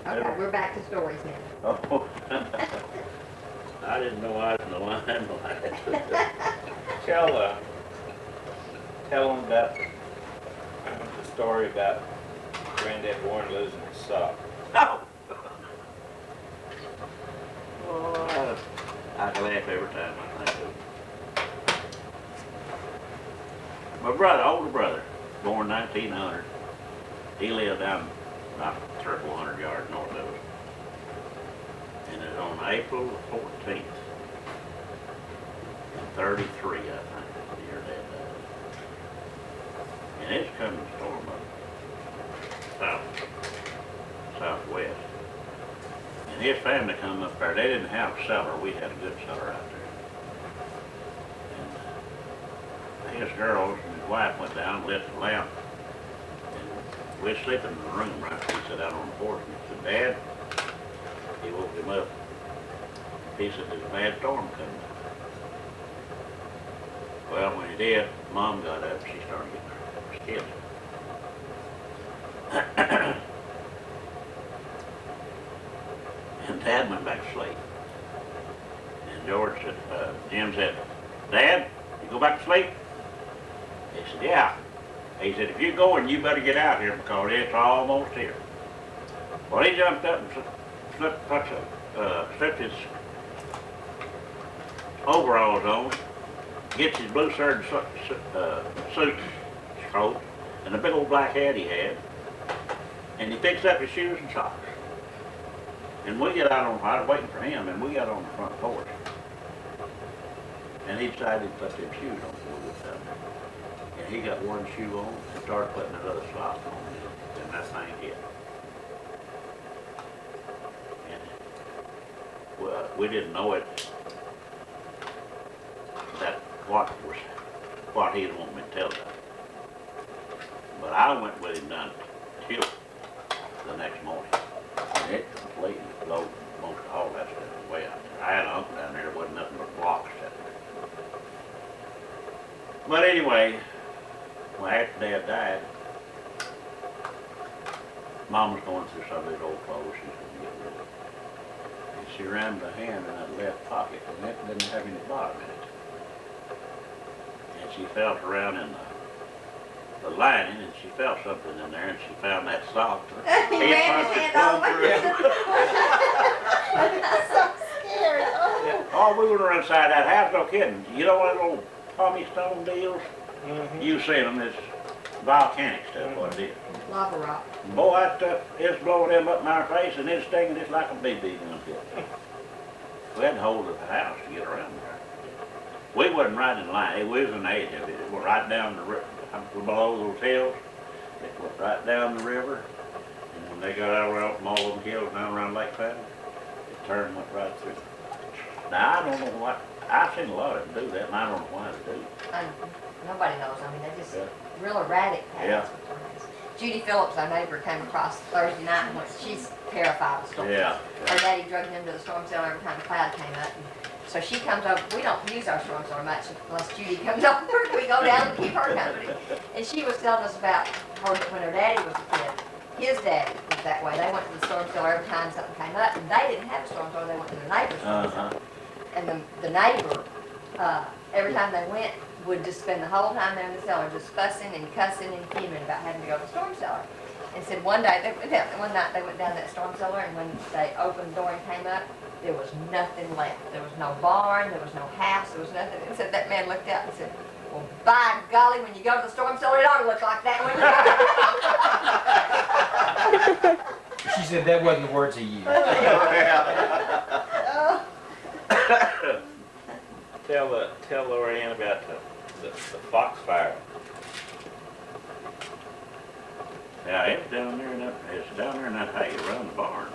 Okay, we're back to stories now. Oh, I didn't know I was in the limelight. Tell them about the story about Granddad Warren losing his sock. Oh! Oh, I can laugh every time I think of it. My brother, older brother, born 1900, he lived down about 300 or 400 yards north of us. And it was on April the 14th, in 33, I think, the year Dad died. And it's coming storm up southwest. And his family come up there. They didn't have a cellar. We had a good cellar out there. And his girls and his wife went down and lit the lamp. And we were sleeping in the room right. He sat out on the porch and he said, Dad, he woke him up. He said, there's a bad storm coming. Well, when he did, Mom got up. She started getting her skills. And Dad went back to sleep. And George said, Jim said, Dad, you go back to sleep? He said, yeah. He said, if you're going, you better get out here because it's almost here. Well, he jumped up and slipped his overalls on, gets his blue serge suit coat, and the big old black hat he had, and he picks up his shoes and socks. And we get out on, I was waiting for him, and we got on the front porch. And he decided to put them shoes on before we went down there. And he got one shoe on and started putting another sock on, and that thing hit. And well, we didn't know it, that what he wanted me to tell them. But I went with him down to Hill the next morning. And it completely blowed most of all that stuff way out there. I had an uncle down there, there wasn't nothing but blocks out there. But anyway, well, after Dad died, Mom was going through some of his old clothes she was going to get rid of. And she rammed her hand in that left pocket, and it didn't have any bottom in it. And she felt around in the lining, and she felt something in there, and she found that sock. He ran his hand over. I'm so scared. Oh. Oh, we were inside that house, no kidding. You know what old Tommy Stone deals? Mm-hmm. You've seen them, it's volcanic stuff, what it is. Lava rock. Boy, that stuff is blowing them up in our face, and it's stinging just like a BB gun hit. We had to hold the house to get around there. We wasn't right in line, we was in the edge of it. It went right down the river, below those hills. It went right down the river, and when they got out around from all them hills down around Lake Patton, it turned and went right through. Now, I don't know what, I've seen a lot of them do that, and I don't know why they do. Nobody knows. I mean, they just Yeah. real erratic Yeah. paths. Judy Phillips, our neighbor, came across Thursday night, and she's terrified of storms. Yeah. Her daddy drug him to the storm cellar every time the cloud came up. And so she comes over. We don't use our storm cellar much unless Judy comes over. We go down and keep her company. And she was telling us about her, when her daddy was a kid. His daddy was that way. They went to the storm cellar every time something came up, and they didn't have a storm cellar. They went to their neighbor's storm cellar. And the neighbor, every time they went, would just spend the whole time there in the cellar just fussing and cussing and fuming about having to go to the storm cellar. And said one night they went down that storm cellar, and when they opened the door and came up, there was nothing left. There was no barn, there was no house, there was nothing. And said that man looked out and said, well, by golly, when you go to the storm cellar, it ought to look like that when you She said that wasn't the words he used. Tell Lorianne about the foxfire. Yeah, it's down there in that hay around the barn.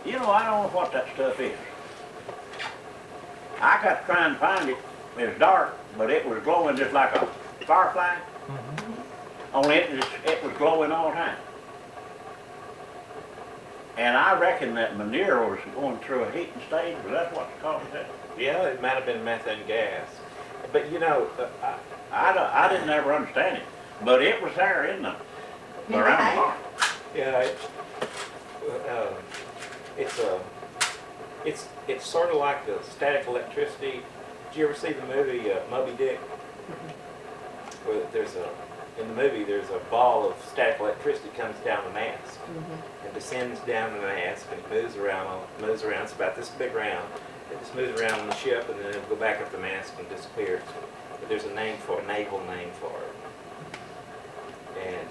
You know, I don't know what that stuff is. I got to try and find it. It was dark, but it was glowing just like a firefly. Only it was glowing all the time. And I reckon that manure was going through a heating stage, but that's what caused that. Yeah, it might have been methane gas. But you know, I didn't ever understand it, but it was there in the around the barn. yeah, It's a, it's sort of like the static electricity. Did you ever see the movie Moby Dick? Where in the movie there's a ball of static electricity comes down the mast and descends down the mast and it moves around. It's about this big round. It just moves around on the ship and then it'll go back up the mast and disappear. But there's a name for a naval name for it. And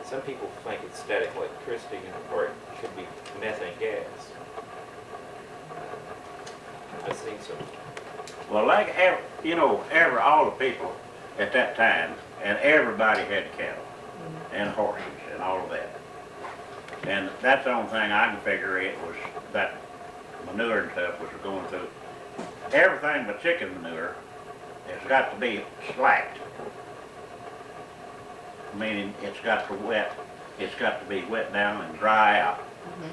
some people think it's static electricity, or it could be methane gas. I've seen some. Well, like, all the people at that time, and everybody had cattle and horses and all of that. And that's the only thing I can figure it was that manure and stuff was going through. Everything but chicken manure has got to be slacked. Meaning it's got to be wet down and dry out.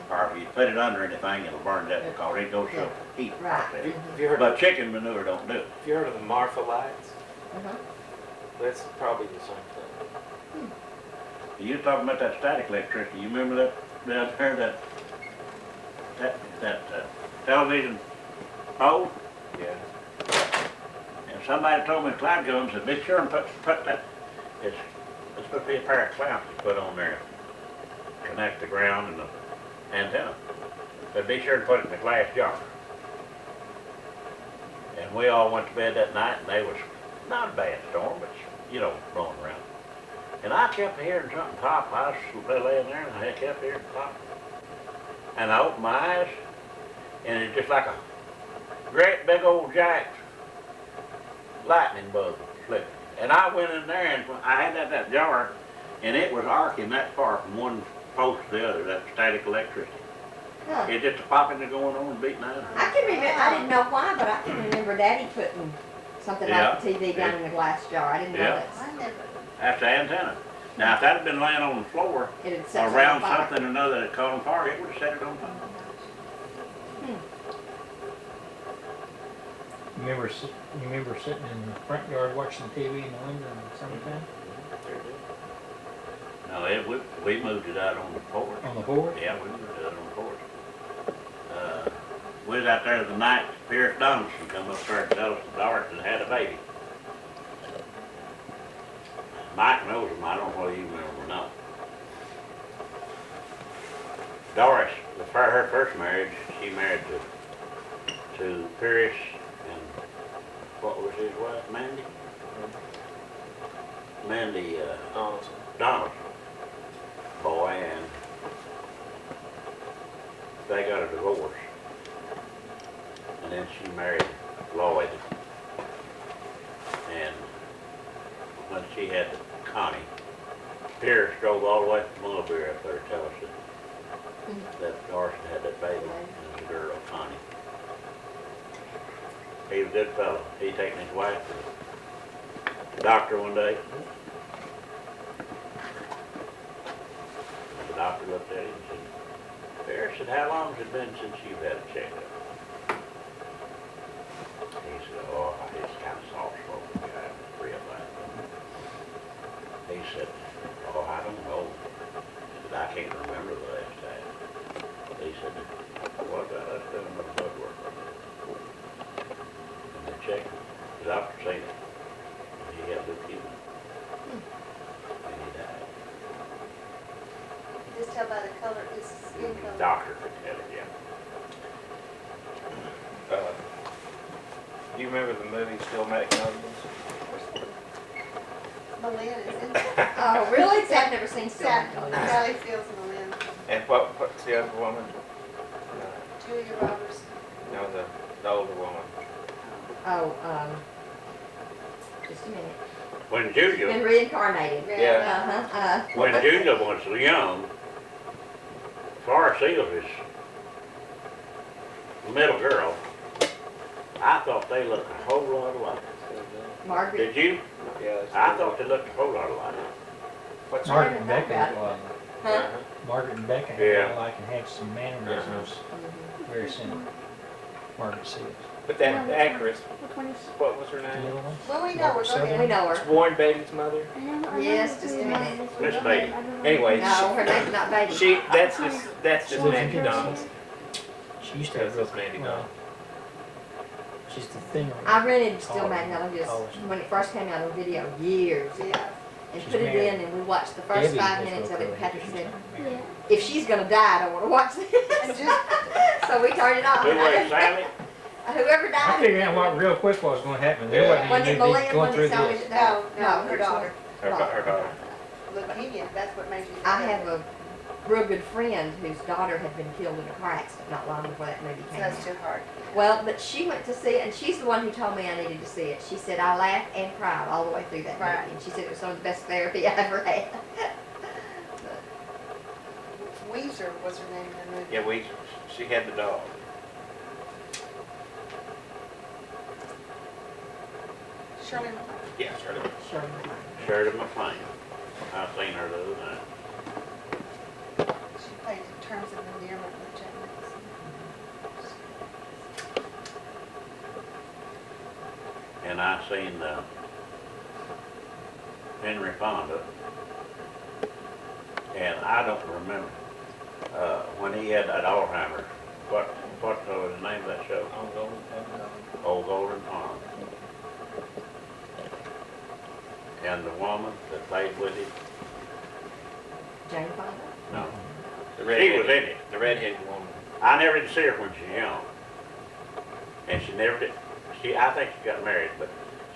Or if you put it under anything, it'll burn up because it goes so heat. Right. Have you heard But chicken manure don't do it. Have you heard of the Marfa lights? Uh-huh. That's probably the same thing. You talking about that static electricity, you remember that down there, that television pole? Yeah. And somebody told me Clyde Jones said, be sure and put that, it's supposed to be a pair of clamps to put on there, connect the ground and the antenna. But be sure to put it in a glass jar. And we all went to bed that night and they was not a bad storm, but blowing around. And I kept hearing something pop. I was laying there and I kept hearing pop. And I opened my eyes and it's just like a great big old giant lightning bug flickering. And I went in there and I had that jar and it was arcing that far from one post to the other, that static electricity. Huh. It's just a popping and going on and beating out. I can remember, I didn't know why, but I can remember Daddy putting something like the TV down in a glass jar. I didn't know Yeah. that. That's the antenna. Now, if that had been laying on the floor It'd set it on around fire. something or another that caught on fire, it would have set it on fire. You remember sitting in the front yard watching TV in the window in the summertime? No, we moved it out on the porch. On the porch? Yeah, we moved it out on the porch. We was out there the night Pierce Donaldson come up there and tell us the Doris had had a baby. Mike knows him, I don't know whether you remember or not. Doris, her first marriage, she married to Pierce and what was his wife, Mandy? Mandy, Donaldson. Boy, and they got a divorce. And then she married Lloyd. And when she had Connie, Pierce drove all the way from Mulberry up there to tell us that Doris had that baby and the girl, Connie. He was a good fellow. He taken his wife to the doctor one day. The doctor looked at him and said, Pierce said, how long has it been since you've had a checkup? He said, oh, he's kind of soft-spoken guy, real life. He said, oh, I don't know. He said, I can't remember the last time. He said, what about us doing no blood work? And they checked him. The doctor said he had leukemia. And he died. Just tell by the color, his skin The color. doctor could tell it, yeah. Do you remember the movie Still Magnolias? Malin is in Oh, really? See, I've never seen Sally. Sally Fields Malin. And what's the other woman? Julia Roberts. No, the older woman. Oh, just a minute. When Been Julia reincarnated. Yeah. When Julia was young, Flora Seals is the middle girl. I thought they looked a whole lot alike. Margaret. Did you? Yeah. I thought they looked a whole lot alike. What's Margaret and Margaret Becca, about Huh? Margaret and Becca Yeah. had like and had some mannerisms very similar. Margaret Seals. But that actress, Which one is? what was her The name? little one? Well, we know, we're Southern. We going know her. Warren Beatty's mother. Yes, just a minute. Miss Beatty. Anyway, No, her name's not Beatty. That's just Mandy Donald's. She used to have That's real Mandy well, Donald. she's the thinner. I rented Still Taller. Magnolias Taller. when it first came out on video years ago. Yeah. And She's put it married. in and we watched the first Debbie 5 has minutes real of it. curly And Patrick hair. said, She's Yeah. if she's gonna die, I don't wanna watch And this. just, So we turned it off. Who was Sally? Whoever I died. figured out what real quick was gonna happen. There Yeah. Wasn't wasn't it even Malin, going through wasn't it Sally this. that died? No, her daughter. Her daughter. leukemia, that's what made you. I have a real good friend whose daughter had been killed in a car accident not long before that movie So came that's out. too hard. Well, but she went to see it, and she's the one who told me I needed to see it. She said I laughed and cried all the way through that Right. movie, and she said it was some of the best therapy I ever had. Weezer was her name in the movie. Yeah, she had the dog. Shirley, Yeah, Shirley. Sure. Sheridan McLean. I seen her the other night. she played Terms of Endearment with Jack Nicholson. And I seen Henry Fonda. And I don't remember when he had that Alzheimer's. What was the name of that show? Old Golden Pond. And the woman that played with him? Jane Fonda. No. The She was in it. The redheaded woman. I never did see her when she was young. And she never did. I think she got married, but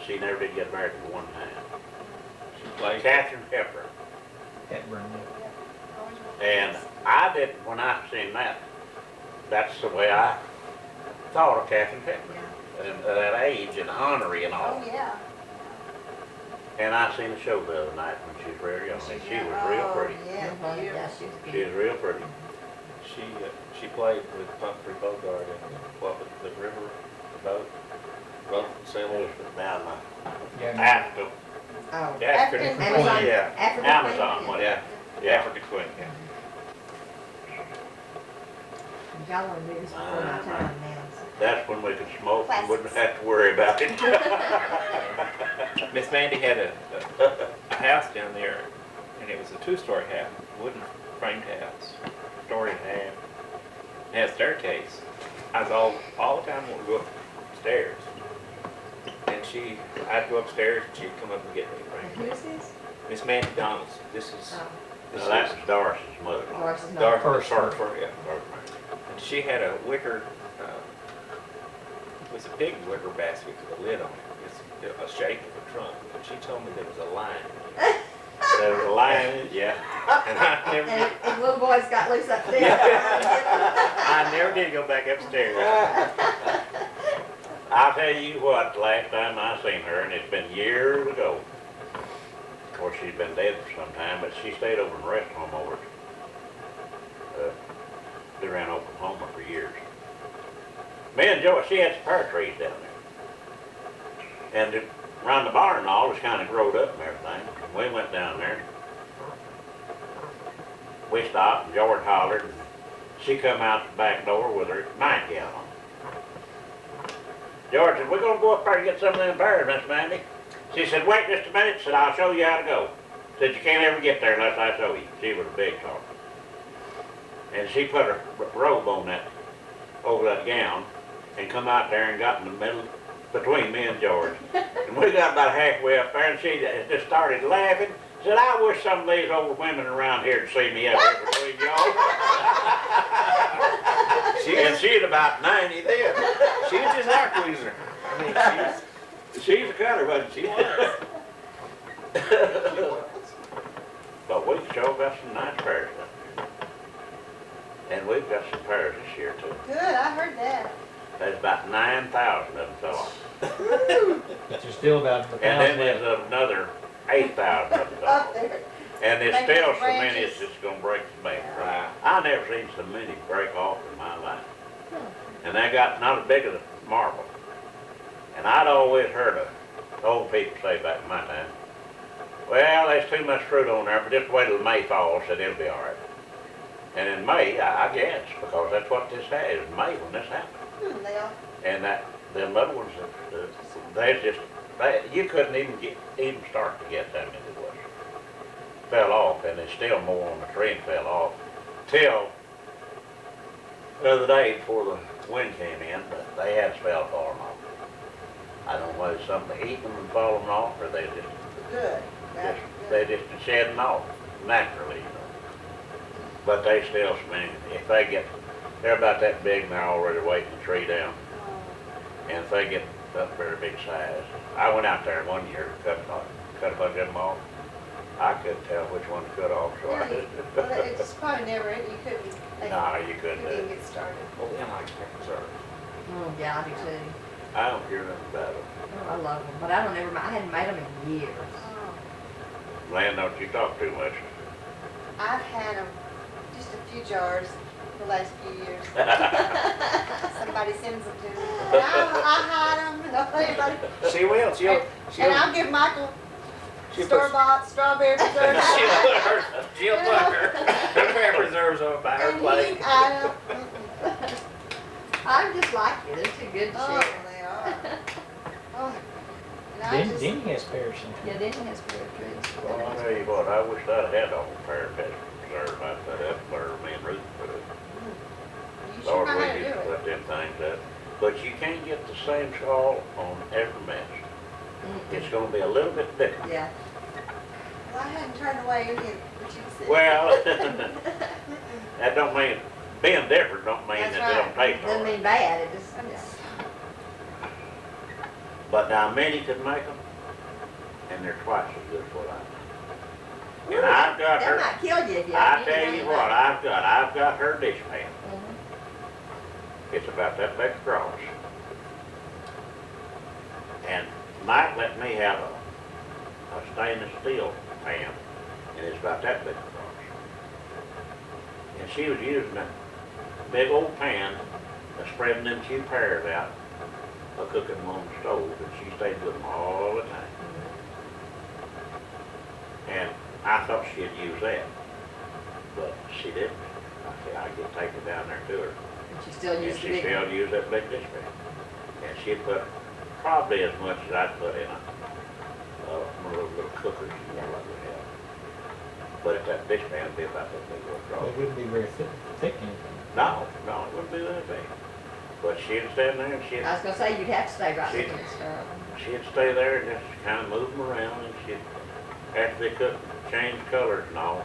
she never did get married for one time. She played. Catherine Hepburn. Hepburn, Always was- And I didn't, when I seen that, that's the way I thought of Catherine Hepburn. Yeah. And that age and honorary and all. Oh, yeah. And I seen the show the other night when she was very young, and she was real pretty. Oh, yeah, Uh-huh, beautiful. yeah, she was She good. was real pretty. She played with Humphrey Bogart in what was the river, the boat, boat It sailing. was down yeah. the Africa, Oh, African Amazon. Queen, yeah, African Amazon, Queen. what? yeah, Yeah. African Queen, yeah. Y'all are news before my time now. That's when we could smoke and wouldn't have to worry about it. Miss Mandy had a house down there, and it was a two-story house, wooden framed house, story and a half. It had a staircase. I was all the time wanting to go upstairs. And I'd go upstairs and she'd come up and get me. And who is this? Miss Mandy Donaldson, this is, Oh, Now, that was Doris's mother. Doris's mother. Dark, First. yeah. And she had a wicker, it was a big wicker basket with a lid on it. It's a shape of a trunk. And she told me there was a line. There was a line, yeah. And I never And, did, and little boys got loose up there. I never did go back upstairs. I'll tell you what, the last time I seen her, and it's been years ago. Of course, she's been dead for some time, but she stayed over in the rest home over around Oklahoma for years. Me and Joe, she had some pear trees down there. And around the barn and all was kind of growed up and everything. And we went down there. We stopped and George hollered. And she come out the back door with her nightgown on. George said, we're going to go up there and get some of them pears, Miss Mandy. She said, wait just a minute. Said, I'll show you how to go. Said, you can't ever get there unless I show you. She was a big talker. And she put her robe on that, over that gown, and come out there and got in the middle between me and George. And we got about halfway up there, and she just started laughing. Said, I wish some of these old women around here would see me up there between y'all. And she's about 90 then. She was just our tweezer. I mean, She's a cutter, wasn't she? But we sure got some nice pears up there. And we've got some pears this year too. Good, I heard that. There's about 9,000 of them fell off. But there's still about a And then thousand left. there's another 8,000 of them fell Up off. there. And there's Making still the so many branches. it's just gonna break the bank. Right. I never seen so many break off in my life. And they got not as big as a marble. And I'd always heard of old people say back in my time, well, there's too much fruit on there, but just wait till May falls and it'll be all right. And in May, I guess, because that's what this had, is May when this happened. They all, And them other ones, you couldn't even start to get that many was. Fell off, and there's still more on the tree and fell off. Till the other day before the wind came in, but they had spell falling off. I don't know whether it's something eating them and falling off, or they just, good. That's they good. just shedding off naturally, you know. But they still, I mean, if they get, they're about that big and they're already weighing the tree down. And if they get up very big size, I went out there one year, cut a bunch of them off. I couldn't tell which one to cut off, so I Really? Well, it's probably never, you couldn't, they No, you couldn't couldn't do even it. get started. Well, then I can preserve. Yeah, I do too. I don't hear nothing about it. Oh, I love them, but I don't ever, I hadn't made them in years. Oh. Land, don't you talk too much. I've had them, just a few jars the last few years. Somebody sends them to me. And I hide them, and don't let anybody. She will, And I'll give Michael she'll put- store-bought strawberry preserves. she'll put her preserves on by her And plate. I don't, I'm just like you, they're too good to oh, share. they are. Oh. And I just, Denny has pears Yeah, sometimes. Denny has pear trees. Well, I tell you what, I wish I'd had a whole pair of pet preserve. I put up where me and Ruth put it. you should Lord, know how to we do used to it. put them things up. But you can't get the same shawl on every mess. It's gonna be a little bit different. Yeah. Well, I hadn't turned away any of what you said. Well, that don't mean, being different don't mean That's that they don't right. taste all Doesn't right. mean bad, it just, yeah. But now many could make them, and they're twice as good as what I do. And I've got That her, might kill you if you. I tell you what, I've got her dish pan. Mhm. It's about that big across. And Mike let me have a stainless steel pan, and it's about that big across. And she was using that big old pan, spreading them two pears out, cooking them on the stove, and she stayed with them all the time. And I thought she'd use that, but she didn't. I said, I'd get taken down there to her. And she still And used the she big still one. used that big dish pan. And she'd put probably as much as I'd put in one of those little cookers, you know, like we have. But if that dish pan would be about that big little It draw. wouldn't be very thick anything. No, it wouldn't be that big. But she'd stand there and I was gonna say, you'd have to stay right She- there and stir. she'd stay there and just kind of move them around, and she'd, after they could change colors and all,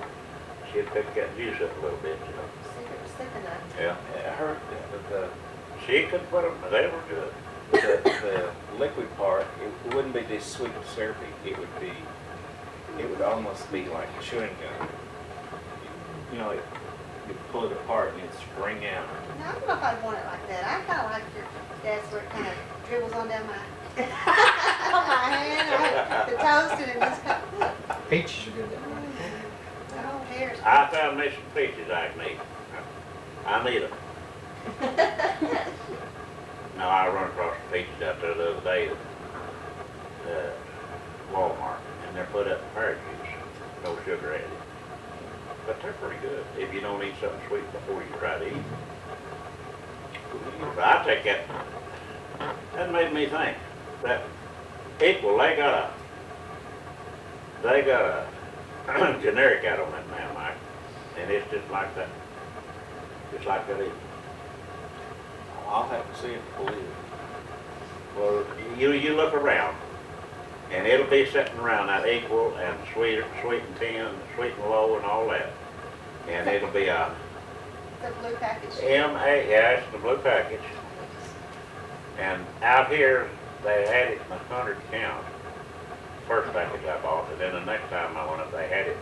she'd pick that juice up a little bit, you know. Secret recipe nut. Yeah. I heard that She could put them, they were good. the liquid part, it wouldn't be this sweet and syrupy. It would almost be like a chewing gum. You know, you pull it apart and it'd spring out. No, I don't know if I'd want it like that. I kinda like your dad's where it kinda dribbles on down my, on my hand, the toast, and it just kinda, Peaches are good that way. oh, here's. I found me some peaches I can eat. I need them. Now, I run across some peaches out there the other day at Walmart, and they're put up in pear juice, no sugar added. But they're pretty good if you don't eat something sweet before you try to eat. But I take that, that made me think that Equal, they got a generic out on that now, Mike, and it's just like that. Just like that equal. I'll have to see it to believe it. Well, you look around, and it'll be sitting around that equal and sweet and ten, sweet and low and all that. And it'll be a The blue package. M.A., yeah, it's the blue package. And out here, they had it in 100 count. First package I bought, and then the next time I went up, they had it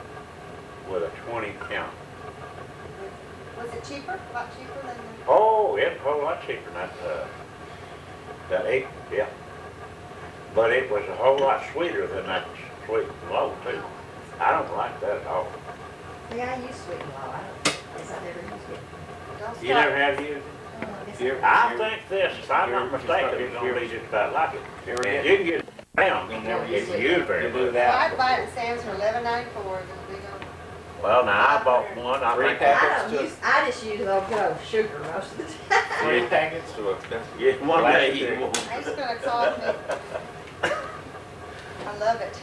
with a 20 count. Was it cheaper? A lot cheaper than the? Oh, it's a whole lot cheaper than that eight, yeah. But it was a whole lot sweeter than that sweet and low too. I don't like that at all. Yeah, I use sweet and low, I don't, guess I never used it. Don't You start. never have used it? Oh, I guess You I- ever- I think this, if I'm not you ever- mistaken, it's gonna be just about like it. You ever And get- you can get it down You'll never if get you use very You do much. Well, I'd that. buy it at Sam's for $11.94, the big old Well, now I bought one, I Three think. packets. I just use old good old sugar most of the time. 3 packets to a, Yeah, one day you Plastic. won't. It's gonna cost me. I love it.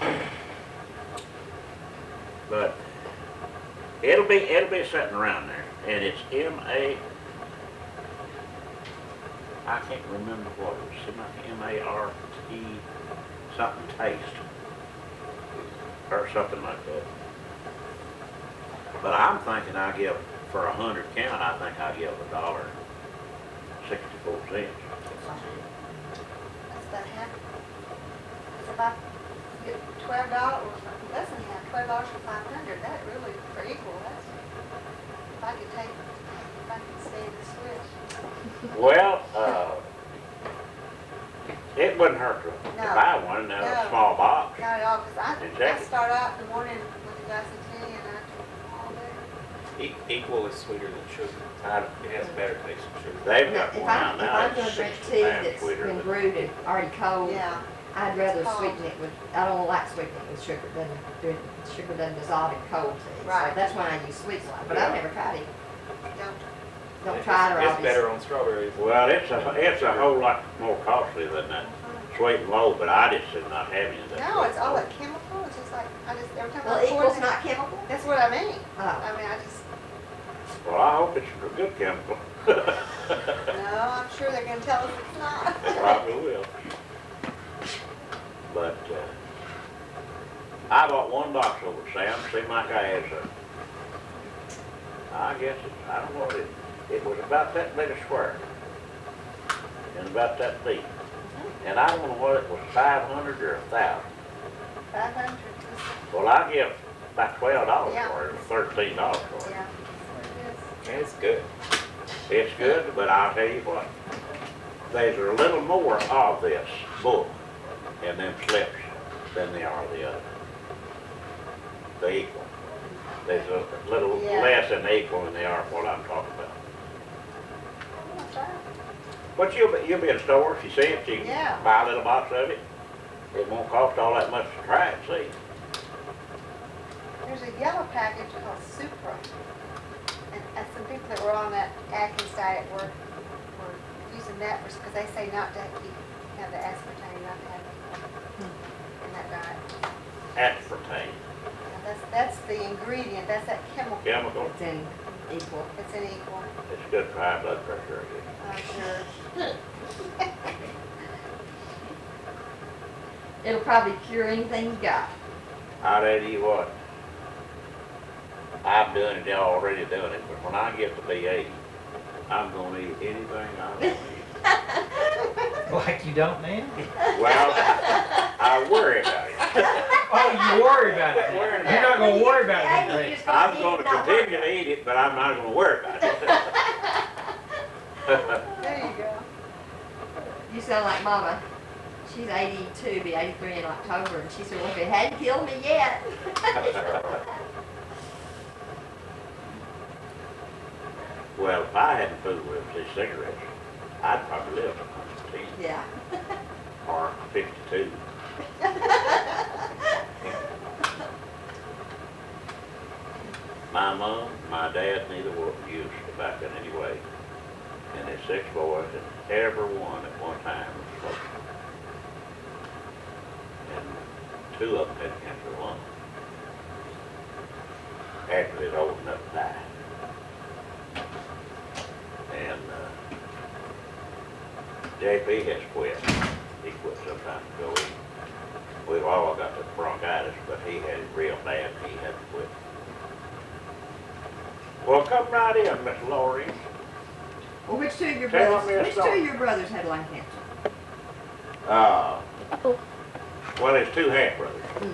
But it'll be sitting around there, and it's M-A, I can't remember what it was, M-A-R-T, something taste, or something like that. But I'm thinking I give, for 100 count, I think I give $1.64. That's about half. It's about $12, less than half, $12 for 500. That really, for equal, that's, if I could stay in the switch. Well, it wouldn't hurt to No. buy one in a No. small box. Not at all, because I Exactly. start out in the morning with a glass of tea and I all day. equal is sweeter than sugar. It has better taste than sugar. They've Now, got if one out I'm now gonna that's drink 60 tea times that's sweeter been than. brewed and already cold, Yeah. I'd rather Cold. sweeten it with, I don't like sweetening it with sugar, sugar doesn't dissolve in cold tea. So Right. that's when I use sweet lime, but I've Yeah. never tried it. Don't. Don't try it or I'll It's better on strawberries. Well, it's a whole lot more costly than that sweet and low, but I just did not have any of that. No, sweet it's all low. that chemical. It's just like, every time Well, I pour equal's it, not chemical? that's what I mean. Oh. I mean, I just, Well, I hope it's a good chemical. no, I'm sure they're gonna tell us it's not. Probably will. But, I bought one box of it, Sam, seemed like I had some. I guess I don't know, it was about that big a square. And about that deep. And I don't know what it was, 500 or 1,000. 500. Well, I give about $12 Yeah. for it, or $13 for it. Yeah. And it's good. It's good, but I'll tell you what, there's a little more of this book in them slips than they are the other. The equal. There's a little Yeah. less than equal than they are what I'm talking about. That's right. But you'll be in stores, you see it, you Yeah. can buy a little box of it. It won't cost all that much to try it, see? There's a yellow package called Supra. And some people that were on that Atkins diet were using that because they say not to have the aspartame, not to have it in that diet. Aspartame, Now that's the ingredient, that's that chemical. chemical, It's in equal. It's an equal, it's good for high blood pressure, I guess. I'm sure. It'll probably cure anything you got. I tell you what, I'm doing it, already doing it, but when I get to be 80, I'm gonna eat anything I want to eat. Like you don't now? Well, I worry about it. Oh, you worry about it. Worrying You're not gonna worry about Yeah, it. you Rick. just I'm eat gonna it, not worry continue to eat it, but I'm not gonna worry about it. There you go. You sound like Mama. She's 82, be 83 in October, and she said, well, if it hadn't killed me yet. Well, if I hadn't fooled with these cigarettes, I'd probably live to 110 Yeah. or 52. My mom, my dad, neither one used tobacco in any way. And there's 6 boys, and every one at one time was smoking. And 2 of them had cancer of lung after they'd old enough to die. And JP has quit. He quit some time ago. We've all got the bronchitis, but he had it real bad and he had to quit. Well, come right in, Miss Laurie. Well, which two of your Tell brothers, me a which two story. of your brothers had lung cancer? Well, there's 2 half brothers. Okay.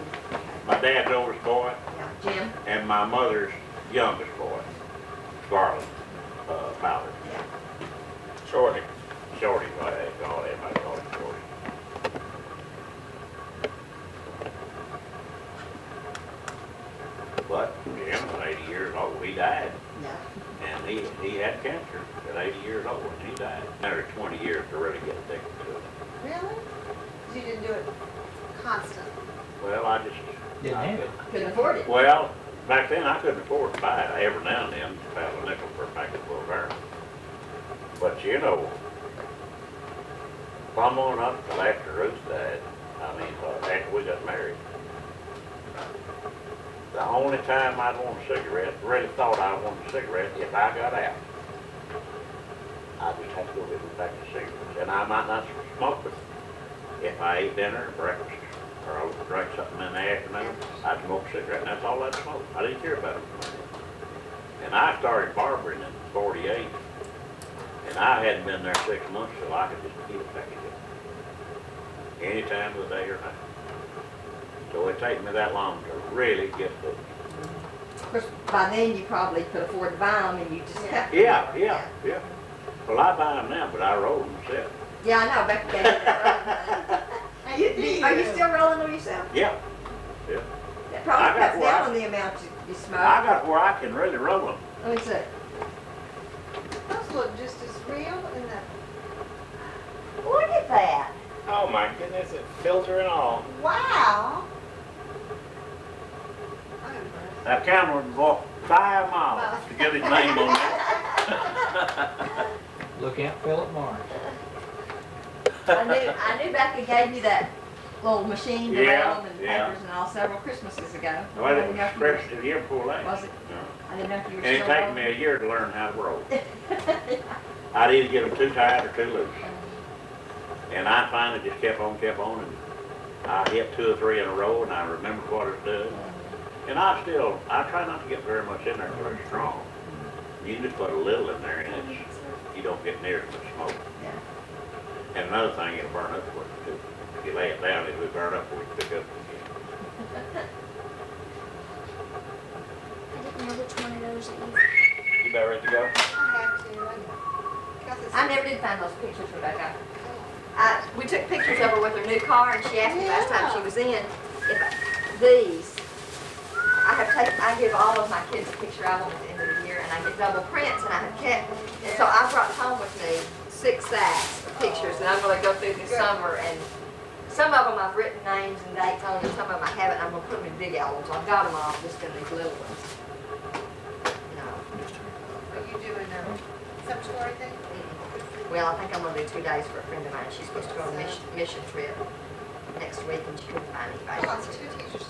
My dad's oldest boy Yeah, Jim? and my mother's youngest boy, Garland Fowler. Yeah. Shorty. Shorty, what they call him, I call him Shorty. But Jim was 80 years old, he died. Yeah. And he had cancer at 80 years old and he died. Another 20 years to really get addicted to it. Really? You didn't do it constant. Well, I just... Didn't have it. Couldn't afford it. Well, Back then, I couldn't afford to buy it every now and then, about a nickel for a packet full of garlic. But you know, plumb on up till after Ruth died, I mean, after we got married. The only time I'd want a cigarette, really thought I wanted a cigarette, if I got out. I just had to go get a pack of cigarettes. And I might not smoke it. If I ate dinner or breakfast, or I drank something in the afternoon, I'd smoke a cigarette, and that's all I'd smoke. I didn't care about it. And I started barbering in '48, and I hadn't been there 6 months, so I could just eat a package of it. Any time of the day or night. So it take me that long to really get hooked. Of course, by then you probably could afford to buy them and you just kept them. Yeah. Well, I buy them now, but I roll them myself. Yeah, I know, Becky gave me that. Are you still rolling them yourself? Yeah. That probably I got cuts one. down on the amount you smoke. I got where I can really roll them. Let me see. Those look just as real in the, Look at that. Oh my goodness, it filter and all. wow. I'm impressed. That Cameron walked 5 miles to get his name on it. Look out Philip Morris. I knew Becky gave you that little machine to Yeah, roll them and yeah. papers and all several Christmases ago. Well, I it didn't was know if you were- Christmas the year before last. Was it? Yeah. I didn't know if you were And it still taken rolling. me a year to learn how to roll. I'd either get them too tight or too loose. And I finally just kept on, and I hit 2 or 3 in a row, and I remembered what it did. And I try not to get very much in there until it's strong. You can just put a little in there, and you don't get near as much smoke. Yeah. And another thing, it'll burn up quick too. If you lay it down, it'll burn up before you pick up again. I didn't know which one of those that you. You about ready to go? I have to, because it's. I never did find those pictures, Rebecca. We took pictures of her with her new car, and she asked me last time she was in if these. I give all of my kids a picture album at the end of the year, and I get double prints, and I have kept. And so I brought home with me 6 sacks of pictures, and I'm going to go through this summer. And some of them I've written names and dates on, and some of them I haven't. I'm going to put them in big albums. I've got them all just in these little ones. No. Are you doing some story thing? Well, I think I'm going to do 2 days for a friend of mine. She's supposed to go on a mission trip next week, and she couldn't find I anybody. lost 2 teachers